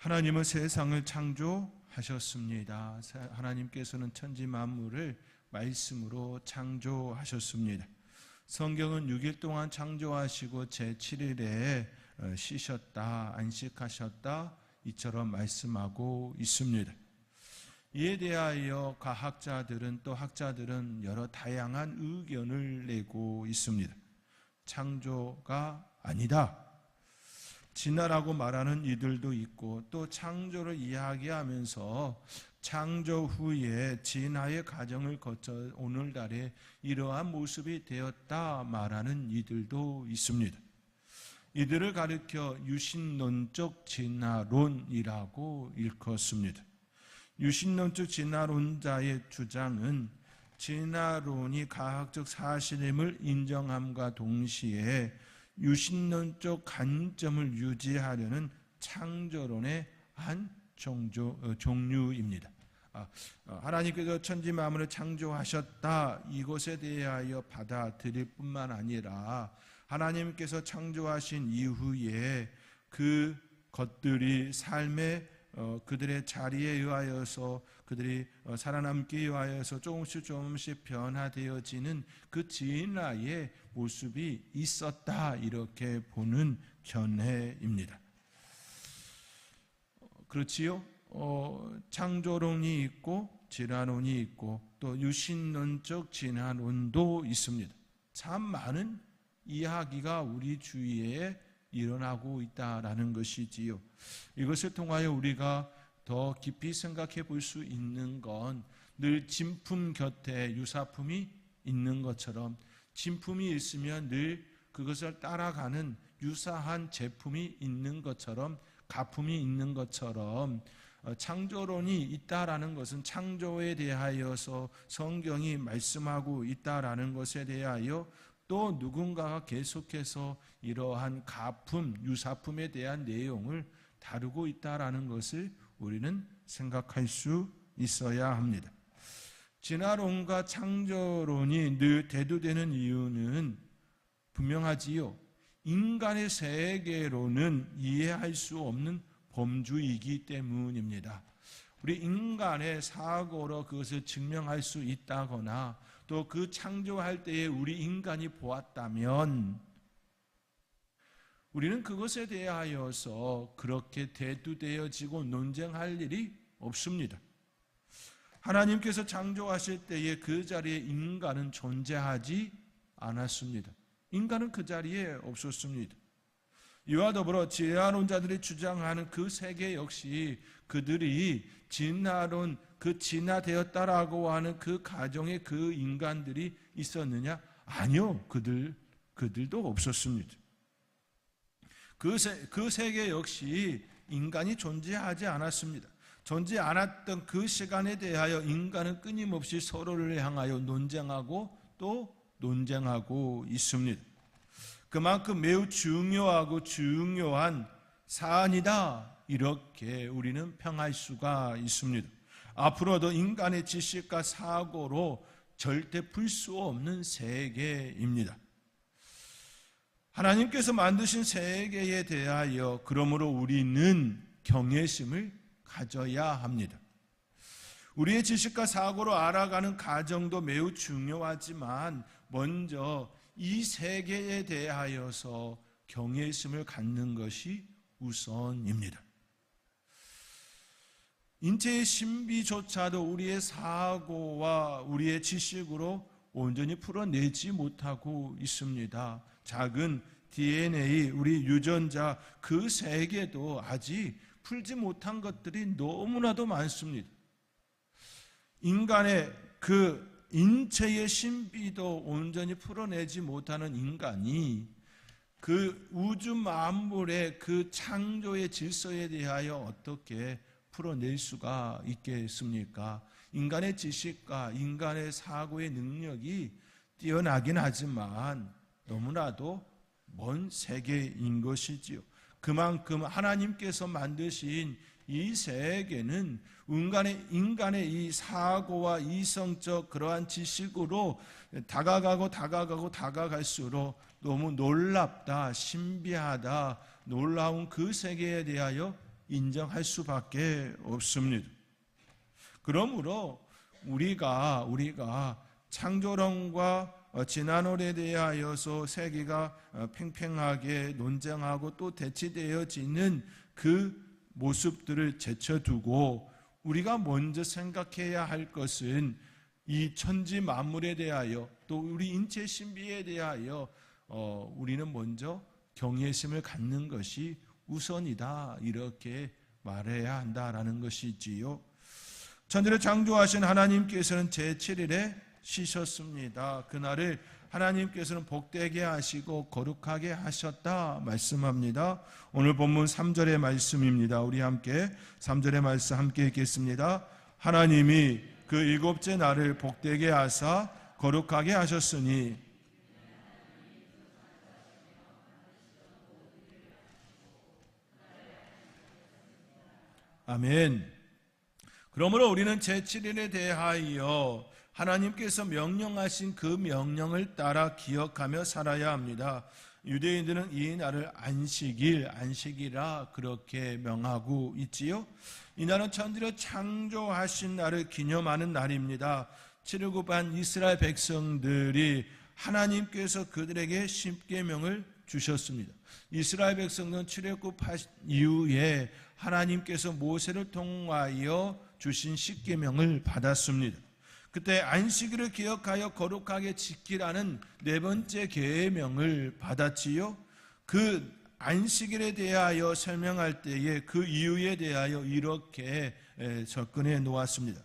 하나님은 세상을 창조하셨습니다. 하나님께서는 천지 만물을 말씀으로 창조하셨습니다. 성경은 6일 동안 창조하시고 제7일에 쉬셨다, 안식하셨다 이처럼 말씀하고 있습니다. 이에 대하여 과학자들은 또 학자들은 여러 다양한 의견을 내고 있습니다. 창조가 아니다, 진화라고 말하는 이들도 있고, 또 창조를 이야기하면서 창조 후에 진화의 과정을 거쳐 오늘날에 이러한 모습이 되었다 말하는 이들도 있습니다. 이들을 가리켜 유신론적 진화론이라고 일컫습니다. 유신론적 진화론자의 주장은 진화론이 과학적 사실임을 인정함과 동시에 유신론적 관점을 유지하려는 창조론의 한 종류입니다. 하나님께서 천지 만물을 창조하셨다, 이것에 대하여 받아들일 뿐만 아니라 하나님께서 창조하신 이후에 그 것들이 삶의 그들의 자리에 의하여서 그들이 살아남기에 의하여서 조금씩 변화되어지는 그 진화의 모습이 있었다, 이렇게 보는 견해입니다. 그렇지요? 창조론이 있고 진화론이 있고 또 유신론적 진화론도 있습니다. 참 많은 이야기가 우리 주위에 일어나고 있다라는 것이지요. 이것을 통하여 우리가 더 깊이 생각해 볼 수 있는 건 늘 진품 곁에 유사품이 있는 것처럼, 진품이 있으면 늘 그것을 따라가는 유사한 제품이 있는 것처럼, 가품이 있는 것처럼 창조론이 있다라는 것은 창조에 대하여서 성경이 말씀하고 있다라는 것에 대하여 또 누군가가 계속해서 이러한 가품, 유사품에 대한 내용을 다루고 있다라는 것을 우리는 생각할 수 있어야 합니다. 진화론과 창조론이 늘 대두되는 이유는 분명하지요. 인간의 세계로는 이해할 수 없는 범주이기 때문입니다. 우리 인간의 사고로 그것을 증명할 수 있다거나 또 그 창조할 때에 우리 인간이 보았다면 우리는 그것에 대하여서 그렇게 대두되어지고 논쟁할 일이 없습니다. 하나님께서 창조하실 때에 그 자리에 인간은 존재하지 않았습니다. 인간은 그 자리에 없었습니다. 이와 더불어 진화론자들이 주장하는 그 세계 역시 그들이 진화론, 그 진화되었다라고 하는 그 가정에 그 인간들이 있었느냐? 아니요, 그들도 없었습니다. 그 세계 역시 인간이 존재하지 않았습니다. 존재 않았던 그 시간에 대하여 인간은 끊임없이 서로를 향하여 논쟁하고 또 논쟁하고 있습니다. 그만큼 매우 중요한 사안이다, 이렇게 우리는 평할 수가 있습니다. 앞으로도 인간의 지식과 사고로 절대 풀 수 없는 세계입니다. 하나님께서 만드신 세계에 대하여 그러므로 우리는 경외심을 가져야 합니다. 우리의 지식과 사고로 알아가는 과정도 매우 중요하지만 먼저 이 세계에 대하여서 경외심을 갖는 것이 우선입니다. 인체의 신비조차도 우리의 사고와 우리의 지식으로 온전히 풀어내지 못하고 있습니다. 작은 DNA, 우리 유전자, 그 세계도 아직 풀지 못한 것들이 너무나도 많습니다. 인간의 그 인체의 신비도 온전히 풀어내지 못하는 인간이 그 우주 만물의 그 창조의 질서에 대하여 어떻게 풀어낼 수가 있겠습니까? 인간의 지식과 인간의 사고의 능력이 뛰어나긴 하지만 너무나도 먼 세계인 것이지요. 그만큼 하나님께서 만드신 이 세계는 인간의 이 사고와 이성적 그러한 지식으로 다가갈수록 너무 놀랍다, 신비하다, 놀라운 그 세계에 대하여 인정할 수밖에 없습니다. 그러므로 우리가 창조론과 진화론에 대하여서 세계가 팽팽하게 논쟁하고 또 대치되어지는 그 모습들을 제쳐두고 우리가 먼저 생각해야 할 것은 이 천지 만물에 대하여 또 우리 인체 신비에 대하여 우리는 먼저 경외심을 갖는 것이 우선이다, 이렇게 말해야 한다라는 것이지요. 천지를 창조하신 하나님께서는 제7일에 쉬셨습니다. 그날을 하나님께서는 복되게 하시고 거룩하게 하셨다 말씀합니다. 오늘 본문 3절의 말씀입니다. 우리 함께 3절의 말씀 함께 읽겠습니다. 하나님이 그 일곱째 날을 복되게 하사 거룩하게 하셨으니 아멘. 그러므로 우리는 제7일에 대하여 하나님께서 명령하신 그 명령을 따라 기억하며 살아야 합니다. 유대인들은 이 날을 안식이라 그렇게 명하고 있지요. 이 날은 천지를 창조하신 날을 기념하는 날입니다. 출애굽한 이스라엘 백성들이 하나님께서 그들에게 십계명을 주셨습니다. 이스라엘 백성들은 출애굽 이후에 하나님께서 모세를 통하여 주신 십계명을 받았습니다. 그때 안식일을 기억하여 거룩하게 지키라는 네 번째 계명을 받았지요. 그 안식일에 대하여 설명할 때에 그 이유에 대하여 이렇게 접근해 놓았습니다.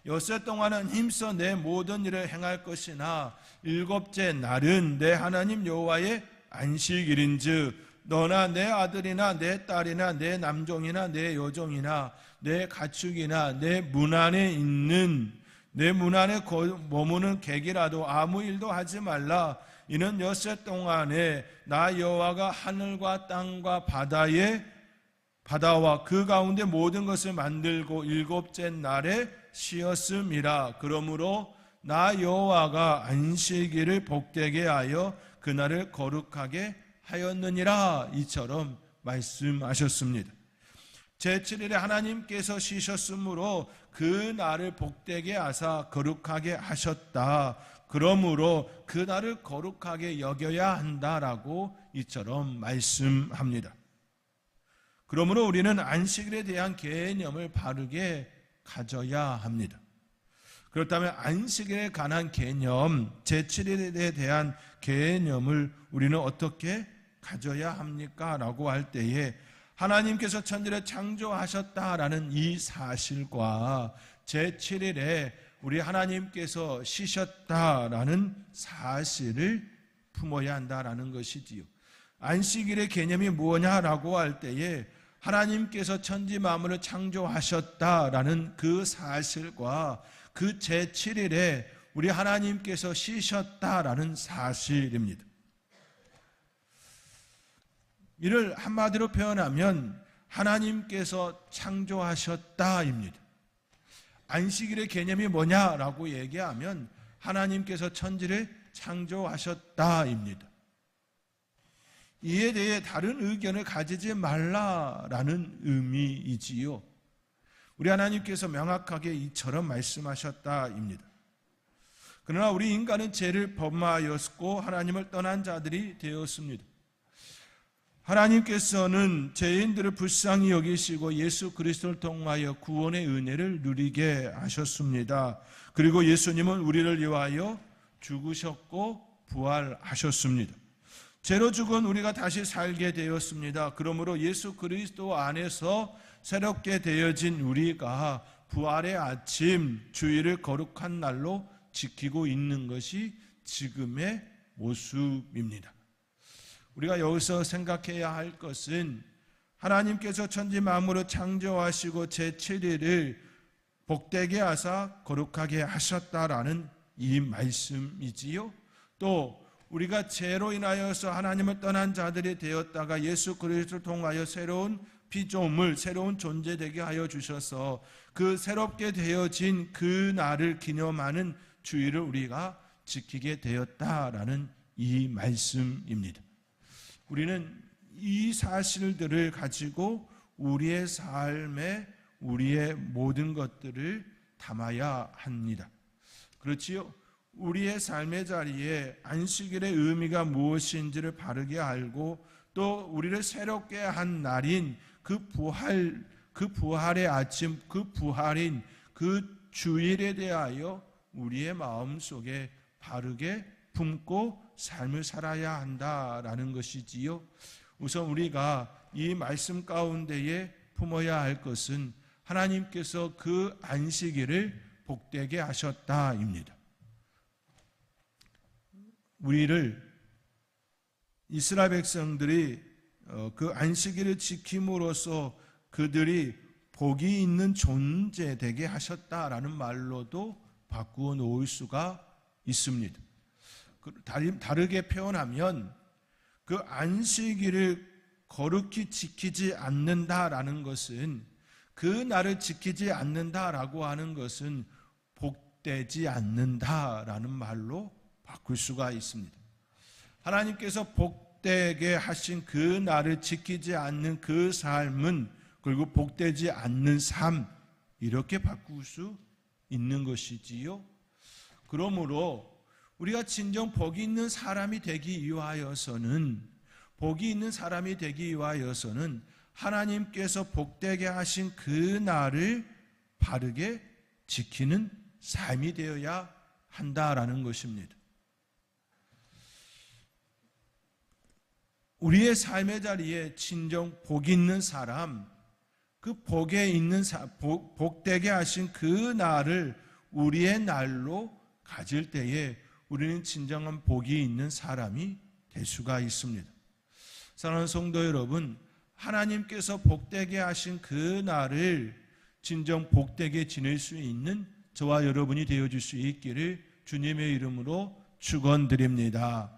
엿새 동안은 힘써 내 모든 일을 행할 것이나 일곱째 날은 내 하나님 여호와의 안식일인즉 너나 내 아들이나 내 딸이나 내 남종이나 내 여종이나 내 가축이나 내 문 안에 머무는 객이라도 아무 일도 하지 말라. 이는 엿새 동안에 나 여호와가 하늘과 땅과 바다와 그 가운데 모든 것을 만들고 일곱째 날에 쉬었음이라. 그러므로 나 여호와가 안식일을 복되게 하여 그날을 거룩하게 하였느니라. 이처럼 말씀하셨습니다. 제7일에 하나님께서 쉬셨으므로 그 날을 복되게 하사 거룩하게 하셨다. 그러므로 그 날을 거룩하게 여겨야 한다라고 이처럼 말씀합니다. 그러므로 우리는 안식일에 대한 개념을 바르게 가져야 합니다. 그렇다면 안식일에 관한 개념, 제7일에 대한 개념을 우리는 어떻게 가져야 합니까? 라고 할 때에 하나님께서 천지를 창조하셨다라는 이 사실과 제7일에 우리 하나님께서 쉬셨다라는 사실을 품어야 한다라는 것이지요. 안식일의 개념이 뭐냐라고 할 때에 하나님께서 천지 만물을 창조하셨다라는 그 사실과 그 제7일에 우리 하나님께서 쉬셨다라는 사실입니다. 이를 한마디로 표현하면 하나님께서 창조하셨다입니다. 안식일의 개념이 뭐냐라고 얘기하면 하나님께서 천지를 창조하셨다입니다. 이에 대해 다른 의견을 가지지 말라라는 의미이지요. 우리 하나님께서 명확하게 이처럼 말씀하셨다입니다. 그러나 우리 인간은 죄를 범하였고 하나님을 떠난 자들이 되었습니다. 하나님께서는 죄인들을 불쌍히 여기시고 예수 그리스도를 통하여 구원의 은혜를 누리게 하셨습니다. 그리고 예수님은 우리를 위하여 죽으셨고 부활하셨습니다. 죄로 죽은 우리가 다시 살게 되었습니다. 그러므로 예수 그리스도 안에서 새롭게 되어진 우리가 부활의 아침 주일을 거룩한 날로 지키고 있는 것이 지금의 모습입니다. 우리가 여기서 생각해야 할 것은 하나님께서 천지 만물을 창조하시고 제7일을 복되게 하사 거룩하게 하셨다라는 이 말씀이지요. 또 우리가 죄로 인하여서 하나님을 떠난 자들이 되었다가 예수 그리스도를 통하여 새로운 피조물, 새로운 존재 되게 하여 주셔서 그 새롭게 되어진 그 날을 기념하는 주일을 우리가 지키게 되었다라는 이 말씀입니다. 우리는 이 사실들을 가지고 우리의 삶에 우리의 모든 것들을 담아야 합니다. 그렇지요? 우리의 삶의 자리에 안식일의 의미가 무엇인지를 바르게 알고 또 우리를 새롭게 한 날인 그 부활의 아침, 그 부활인 그 주일에 대하여 우리의 마음속에 바르게 품고 삶을 살아야 한다라는 것이지요. 우선 우리가 이 말씀 가운데에 품어야 할 것은 하나님께서 그 안식일을 복되게 하셨다입니다. 우리를 이스라엘 백성들이 그 안식일을 지킴으로써 그들이 복이 있는 존재 되게 하셨다라는 말로도 바꾸어 놓을 수가 있습니다. 다르게 표현하면 그 안식일을 거룩히 지키지 않는다라는 것은, 그 날을 지키지 않는다라고 하는 것은 복되지 않는다라는 말로 바꿀 수가 있습니다. 하나님께서 복되게 하신 그 날을 지키지 않는 그 삶은, 그리고 복되지 않는 삶, 이렇게 바꿀 수 있는 것이지요. 그러므로 우리가 진정 복이 있는 사람이 되기 위하여서는, 하나님께서 복되게 하신 그 날을 바르게 지키는 삶이 되어야 한다라는 것입니다. 우리의 삶의 자리에 진정 복 있는 사람, 그 복되게 하신 그 날을 우리의 날로 가질 때에 우리는 진정한 복이 있는 사람이 될 수가 있습니다. 사랑하는 성도 여러분, 하나님께서 복되게 하신 그 날을 진정 복되게 지낼 수 있는 저와 여러분이 되어줄 수 있기를 주님의 이름으로 축원드립니다.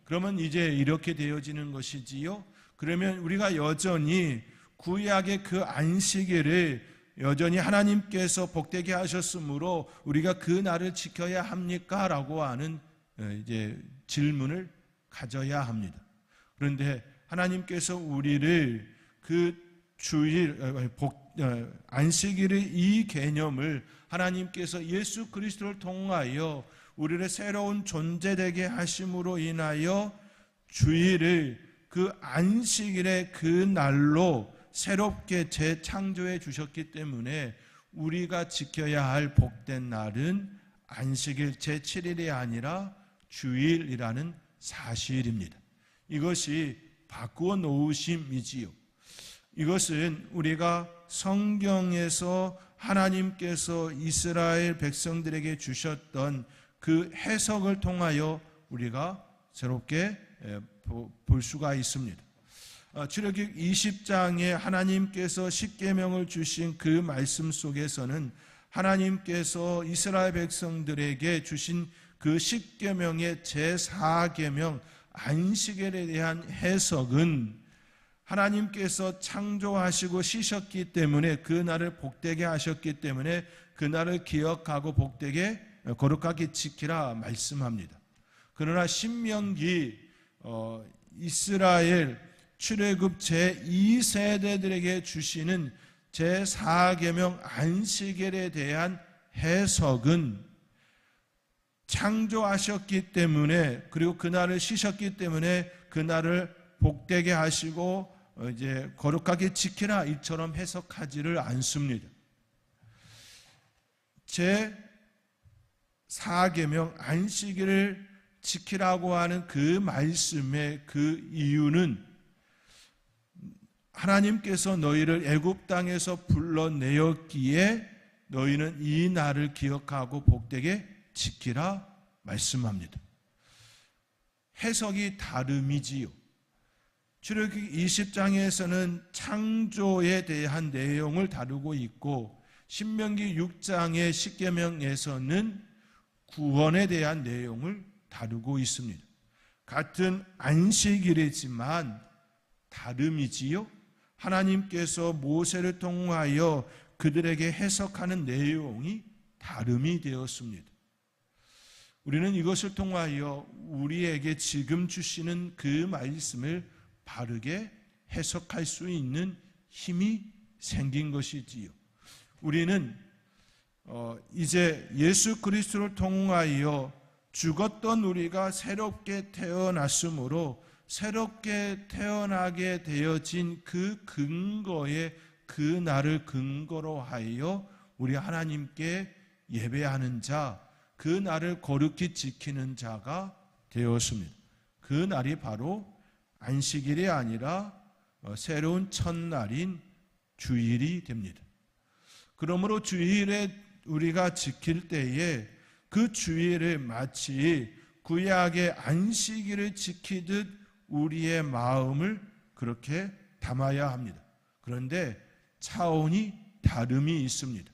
그러면 이제 이렇게 되어지는 것이지요. 그러면 우리가 여전히 구약의 그 안식일을 여전히 하나님께서 복되게 하셨으므로 우리가 그 날을 지켜야 합니까? 라고 하는 이제 질문을 가져야 합니다. 그런데 하나님께서 우리를 그 주일, 안식일의 이 개념을 하나님께서 예수 그리스도를 통하여 우리를 새로운 존재 되게 하심으로 인하여 주일을 그 안식일의 그 날로 새롭게 재창조해 주셨기 때문에 우리가 지켜야 할 복된 날은 안식일 제7일이 아니라 주일이라는 사실입니다. 이것이 바꾸어 놓으심이지요. 이것은 우리가 성경에서 하나님께서 이스라엘 백성들에게 주셨던 그 해석을 통하여 우리가 새롭게 볼 수가 있습니다. 출애굽기 20장에 하나님께서 십계명을 주신 그 말씀 속에서는 하나님께서 이스라엘 백성들에게 주신 그 십계명의 제4계명 안식일에 대한 해석은 하나님께서 창조하시고 쉬셨기 때문에 그 날을 복되게 하셨기 때문에 그 날을 기억하고 복되게 거룩하게 지키라 말씀합니다. 그러나 신명기 이스라엘 출애굽 제2세대들에게 주시는 제4계명 안식일에 대한 해석은 창조하셨기 때문에, 그리고 그날을 쉬셨기 때문에 그날을 복되게 하시고 이제 거룩하게 지키라 이처럼 해석하지를 않습니다. 제4계명 안식일을 지키라고 하는 그 말씀의 그 이유는 하나님께서 너희를 애굽 땅에서 불러내었기에 너희는 이 날을 기억하고 복되게 지키라 말씀합니다. 해석이 다름이지요. 출애굽기 20장에서는 창조에 대한 내용을 다루고 있고 신명기 6장의 십계명에서는 구원에 대한 내용을 다루고 있습니다. 같은 안식일이지만 다름이지요. 하나님께서 모세를 통하여 그들에게 해석하는 내용이 다름이 되었습니다. 우리는 이것을 통하여 우리에게 지금 주시는 그 말씀을 바르게 해석할 수 있는 힘이 생긴 것이지요. 우리는 이제 예수 그리스도를 통하여 죽었던 우리가 새롭게 태어났으므로 새롭게 태어나게 되어진 그 근거에 그 날을 근거로 하여 우리 하나님께 예배하는 자, 그 날을 거룩히 지키는 자가 되었습니다. 그 날이 바로 안식일이 아니라 새로운 첫날인 주일이 됩니다. 그러므로 주일에 우리가 지킬 때에 그 주일을 마치 구약의 안식일을 지키듯 우리의 마음을 그렇게 담아야 합니다. 그런데 차원이 다름이 있습니다.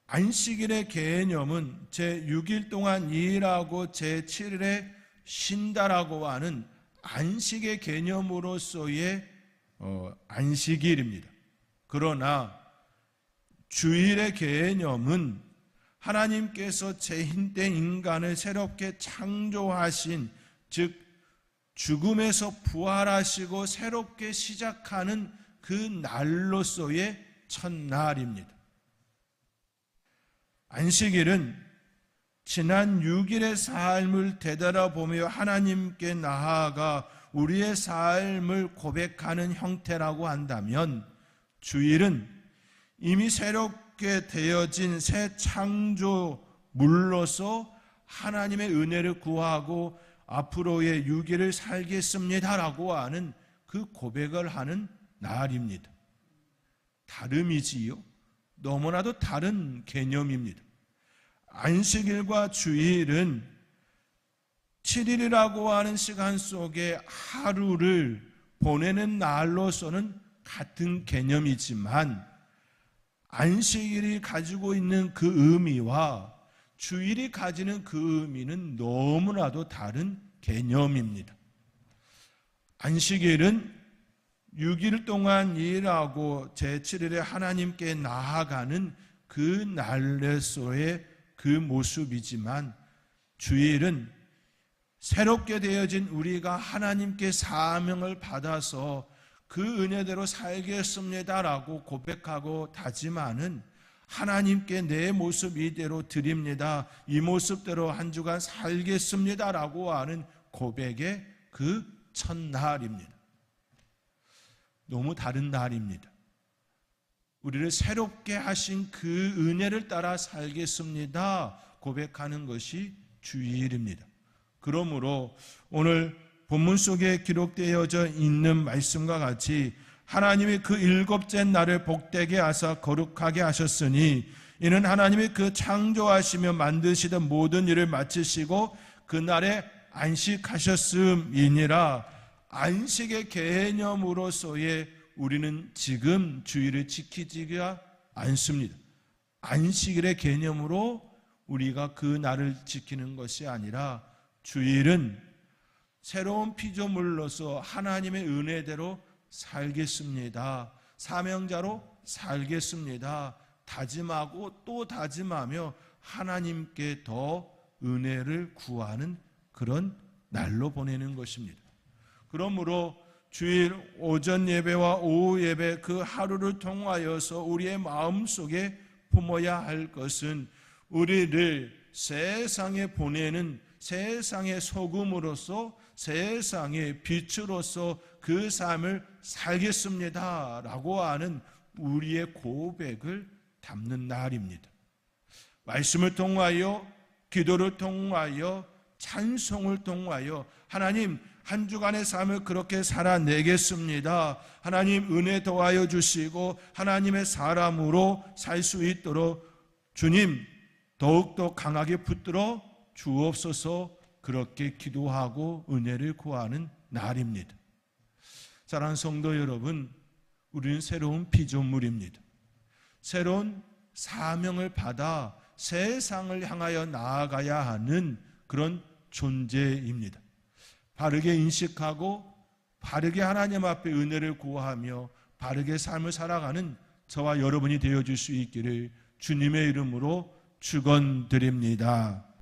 안식일의 개념은 제6일 동안 일하고 제7일에 쉰다라고 하는 안식의 개념으로서의 안식일입니다. 그러나 주일의 개념은 하나님께서 재림된 인간을 새롭게 창조하신, 즉 죽음에서 부활하시고 새롭게 시작하는 그 날로서의 첫날입니다. 안식일은 지난 6일의 삶을 되돌아보며 하나님께 나아가 우리의 삶을 고백하는 형태라고 한다면, 주일은 이미 새롭게 되어진 새 창조물로서 하나님의 은혜를 구하고 앞으로의 6일을 살겠습니다라고 하는 그 고백을 하는 날입니다. 다름이지요. 너무나도 다른 개념입니다. 안식일과 주일은 7일이라고 하는 시간 속에 하루를 보내는 날로서는 같은 개념이지만 안식일이 가지고 있는 그 의미와 주일이 가지는 그 의미는 너무나도 다른 개념입니다. 안식일은 6일 동안 일하고 제7일에 하나님께 나아가는 그 날에서의 그 모습이지만, 주일은 새롭게 되어진 우리가 하나님께 사명을 받아서 그 은혜대로 살겠습니다라고 고백하고 다짐하는, 하나님께 내 모습 이대로 드립니다, 이 모습대로 한 주간 살겠습니다라고 하는 고백의 그 첫날입니다. 너무 다른 날입니다. 우리를 새롭게 하신 그 은혜를 따라 살겠습니다 고백하는 것이 주일입니다. 그러므로 오늘 본문 속에 기록되어져 있는 말씀과 같이 하나님이 그 일곱째 날을 복되게 하사 거룩하게 하셨으니 이는 하나님이 그 창조하시며 만드시던 모든 일을 마치시고 그날에 안식하셨음이니라. 안식의 개념으로서의 우리는 지금 주일을 지키지가 않습니다. 안식일의 개념으로 우리가 그 날을 지키는 것이 아니라 주일은 새로운 피조물로서 하나님의 은혜대로 살겠습니다, 사명자로 살겠습니다 다짐하고 또 다짐하며 하나님께 더 은혜를 구하는 그런 날로 보내는 것입니다. 그러므로 주일 오전 예배와 오후 예배 그 하루를 통하여서 우리의 마음속에 품어야 할 것은 우리를 세상에 보내는 세상의 소금으로서 세상의 빛으로서 그 삶을 살겠습니다 라고 하는 우리의 고백을 담는 날입니다. 말씀을 통하여, 기도를 통하여, 찬송을 통하여 하나님 한 주간의 삶을 그렇게 살아내겠습니다, 하나님 은혜 더하여 주시고 하나님의 사람으로 살 수 있도록 주님 더욱더 강하게 붙들어 주옵소서, 그렇게 기도하고 은혜를 구하는 날입니다. 사랑하는 성도 여러분, 우리는 새로운 피조물입니다. 새로운 사명을 받아 세상을 향하여 나아가야 하는 그런 존재입니다. 바르게 인식하고 바르게 하나님 앞에 은혜를 구하며 바르게 삶을 살아가는 저와 여러분이 되어줄 수 있기를 주님의 이름으로 축원드립니다.